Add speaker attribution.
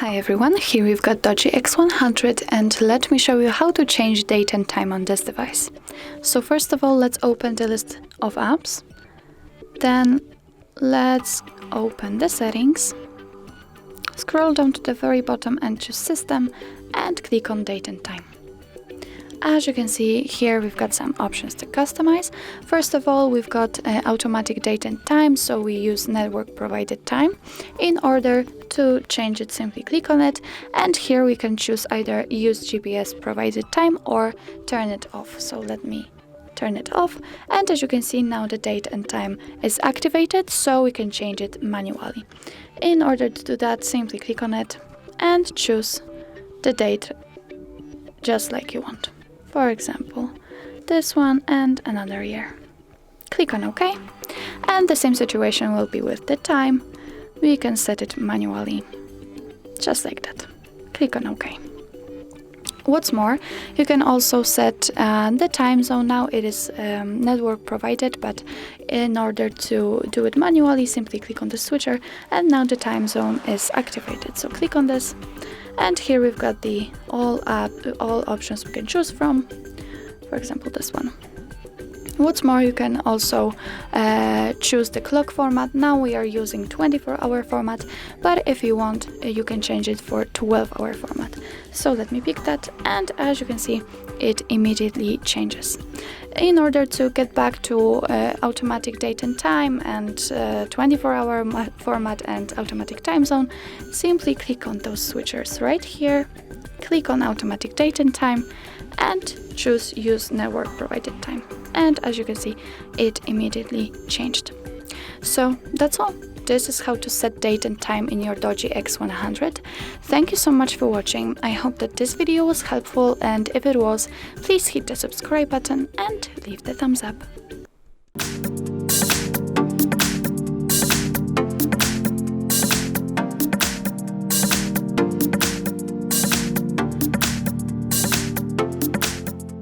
Speaker 1: Hi everyone, here we've got DOOGEE X100 and let me show you how to change date and time on this device. So first of all, let's open the list of apps. Then let's open the settings. Scroll down to the very bottom and choose System and click on Date and Time. As you can see here, we've got some options to customize. First of all, we've got automatic date and time, so we use network provided time. In order to change it, simply click on it, and here we can choose either use GPS provided time or turn it off. So let me turn it off, and as you can see now the date and time is activated, so we can change it manually. In order to do that, simply click on it and choose the date just like you want. For example, this one and another year. Click on OK, and the same situation will be with the time. We can set it manually, just like that. Click on OK. What's more, you can also set the time zone. Now it is network provided, but in order to do it manually, simply click on the switcher, and now the time zone is activated. So click on this, and here we've got the all options we can choose from. For example, this one. What's more, you can also choose the clock format. Now we are using 24-hour format, but if you want, you can change it for 12-hour format. So let me pick that, and as you can see, it immediately changes. In order to get back to automatic date and time and 24-hour format and automatic time zone, simply click on those switchers right here, click on automatic date and time, and choose use network provided time. And as you can see, it immediately changed. So that's all. This is how to set date and time in your DOOGEE X100. Thank you so much for watching. I hope that this video was helpful, and if it was, please hit the subscribe button and leave the thumbs up.